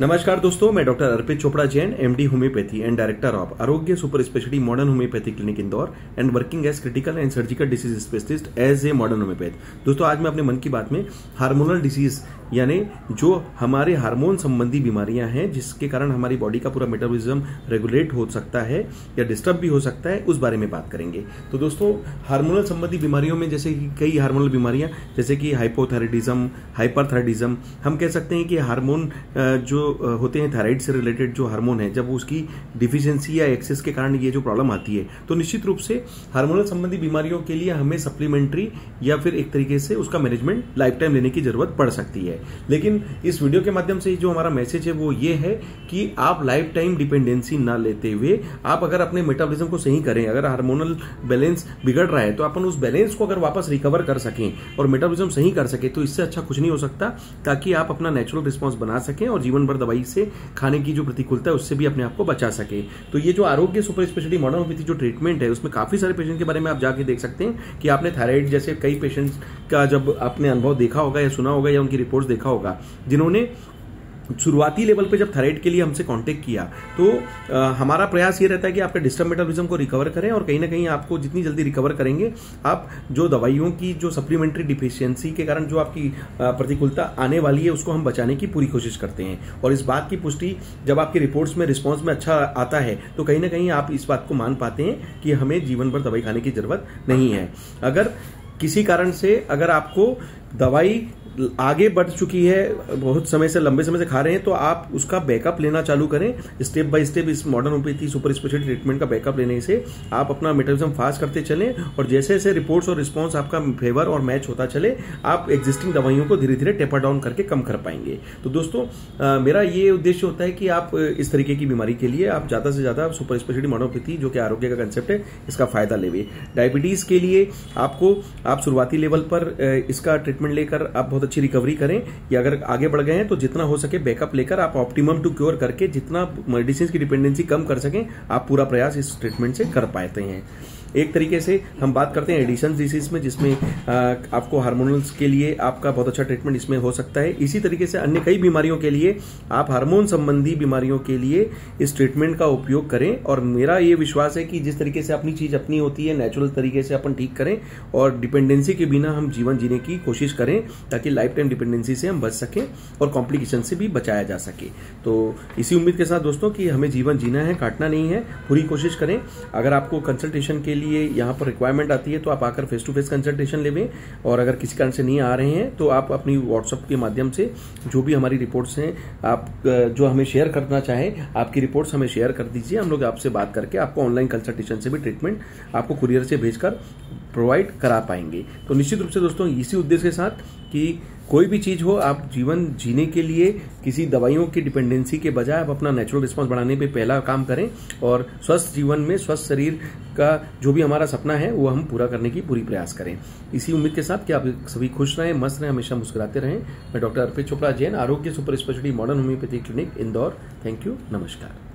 नमस्कार दोस्तों, मैं doctor Arpit Chopra Jain, MD homeopathy and director of Arogya super speciality modern homeopathy clinic Indore and working as critical and surgical disease specialist as a modern homeopath. दोस्तों, आज मैं अपने मन की बात में हार्मोनल डिसीज यानी जो हमारे हार्मोन संबंधी बीमारियां हैं जिसके कारण हमारी बॉडी का पूरा मेटाबॉलिज्म रेगुलेट हो सकता है या डिस्टर्ब भी हो सकता है, उस बारे में बात करेंगे। तो दोस्तों, हार्मोनल संबंधी बीमारियों में जैसे कि कई हार्मोनल बीमारियां जैसे कि हाइपोथायराइडिज्म, हाइपरथायराइडिज्म, हम कह सकते हैं कि हार्मोन जो होते हैं थायराइड से रिलेटेड जो हार्मोन है, जब उसकी डिफिशियंसी या एक्सेस के कारण ये जो प्रॉब्लम आती है, तो निश्चित रूप से हार्मोनल संबंधी बीमारियों के लिए हमें सप्लीमेंट्री या फिर एक तरीके से उसका मैनेजमेंट लाइफ टाइम लेने की जरूरत पड़ सकती है। लेकिन इस वीडियो के माध्यम से जो हमारा मैसेज है वो ये है कि आप लाइफ टाइम डिपेंडेंसी ना लेते हुए आप अगर अपने मेटाबॉलिज्म को सही करें, अगर हार्मोनल बैलेंस बिगड़ रहा है तो अपन उस बैलेंस को अगर वापस रिकवर कर सकें और मेटाबॉलिज्म सही कर सके, तो इससे अच्छा कुछ नहीं हो सकता, ताकि आप अपना नेचुरल रिस्पॉन्स बना सकें और जीवन भर दवाई से खाने की जो प्रतिकूलता है उससे भी अपने आप को बचा सके। तो ये जो आरोग्य सुपर स्पेशलिटी मॉडर्न होम्योपैथी जो ट्रीटमेंट है, उसमें काफी सारे पेशेंट के बारे में आप जाके देख सकते हैं कि आपने थायराइड जैसे कई पेशेंट्स का जब आपने अनुभव देखा होगा या सुना होगा या उनकी रिपोर्ट्स देखा होगा, जिन्होंने शुरुआती लेवल पे जब थायराइड के लिए हमसे कांटेक्ट किया, तो हमारा प्रयास ये रहता है कि आपके डिस्टर्ब मेटाबॉलिज्म को रिकवर करें और कहीं ना कहीं आपको जितनी जल्दी रिकवर करेंगे, आप जो दवाइयों की जो सप्लीमेंट्री डिफिशियंसी के कारण जो आपकी प्रतिकूलता आने वाली है उसको हम बचाने की पूरी कोशिश करते हैं। और इस बात की पुष्टि जब आपके रिपोर्ट्स में रिस्पॉन्स में अच्छा आता है तो कहीं ना कहीं आप इस बात को मान पाते हैं कि हमें जीवन भर दवाई खाने की जरूरत नहीं है। अगर किसी कारण से अगर आपको दवाई आगे बढ़ चुकी है, बहुत समय से लंबे समय से खा रहे हैं, तो आप उसका बैकअप लेना चालू करें। स्टेप बाय स्टेप इस modern homeopathy super speciality treatment का बैकअप लेने से आप अपना मेटाबॉलिज्म फास्ट करते चलें और जैसे जैसे रिपोर्ट्स और रिस्पांस आपका फेवर और मैच होता चले, आप एग्जिस्टिंग दवाइयों को धीरे धीरे टेपर डाउन करके कम कर पाएंगे। तो दोस्तों, मेरा ये उद्देश्य होता है कि आप इस तरीके की बीमारी के लिए आप ज्यादा से ज्यादा सुपर स्पेशलिटी मॉडर्न होम्योपैथी जो कि आरोग्य का कंसेप्ट है, इसका फायदा लेवे। डायबिटीज के लिए आप शुरुआती लेवल पर इसका ट्रीटमेंट लेकर आप बहुत अच्छी रिकवरी करें, या अगर आगे बढ़ गए हैं तो जितना हो सके बैकअप लेकर आप ऑप्टिमम टू क्योर करके जितना मेडिसिन की डिपेंडेंसी कम कर सकें, आप पूरा प्रयास इस ट्रीटमेंट से कर पाते हैं। एक तरीके से हम बात करते हैं एडिशन डिसीज में, जिसमें आपको हार्मोनल्स के लिए आपका बहुत अच्छा ट्रीटमेंट इसमें हो सकता है। इसी तरीके से अन्य कई बीमारियों के लिए आप हार्मोन संबंधी बीमारियों के लिए इस ट्रीटमेंट का उपयोग करें। और मेरा ये विश्वास है कि जिस तरीके से अपनी चीज अपनी होती है, नेचुरल तरीके से अपन ठीक करें और डिपेंडेंसी के बिना हम जीवन जीने की कोशिश करें, ताकि लाइफ टाइम डिपेंडेंसी से हम बच सकें और कॉम्प्लिकेशन से भी बचाया जा सके। तो इसी उम्मीद के साथ दोस्तों कि हमें जीवन जीना है, काटना नहीं है, पूरी कोशिश करें। अगर आपको कंसल्टेशन के लिए यहाँ पर रिक्वायरमेंट आती है तो आप आकर फेस टू फेस कंसल्टेशन लेवें, और अगर किसी कारण से नहीं आ रहे हैं तो आप अपनी व्हाट्सएप के माध्यम से जो भी हमारी रिपोर्ट्स हैं, आप जो हमें शेयर करना चाहें, आपकी रिपोर्ट्स हमें शेयर कर दीजिए। हम लोग आपसे बात करके आपको ऑनलाइन कंसल्टेशन से भी ट्रीटमेंट आपको कुरियर से भेजकर प्रोवाइड करा पाएंगे। तो निश्चित रूप से दोस्तों, इसी उद्देश्य के साथ कि कोई भी चीज हो, आप जीवन जीने के लिए किसी दवाइयों की डिपेंडेंसी के बजाय आप अपना नेचुरल रिस्पांस बढ़ाने पे पहला काम करें और स्वस्थ जीवन में स्वस्थ शरीर का जो भी हमारा सपना है वो हम पूरा करने की पूरी प्रयास करें। इसी उम्मीद के साथ कि आप सभी खुश रहें, मस्त रहें, हमेशा मुस्कुराते रहें। मैं डॉक्टर अर्पित चोपड़ा जैन, आरोग्य super speciality modern homeopathy clinic Indore. Thank you, नमस्कार।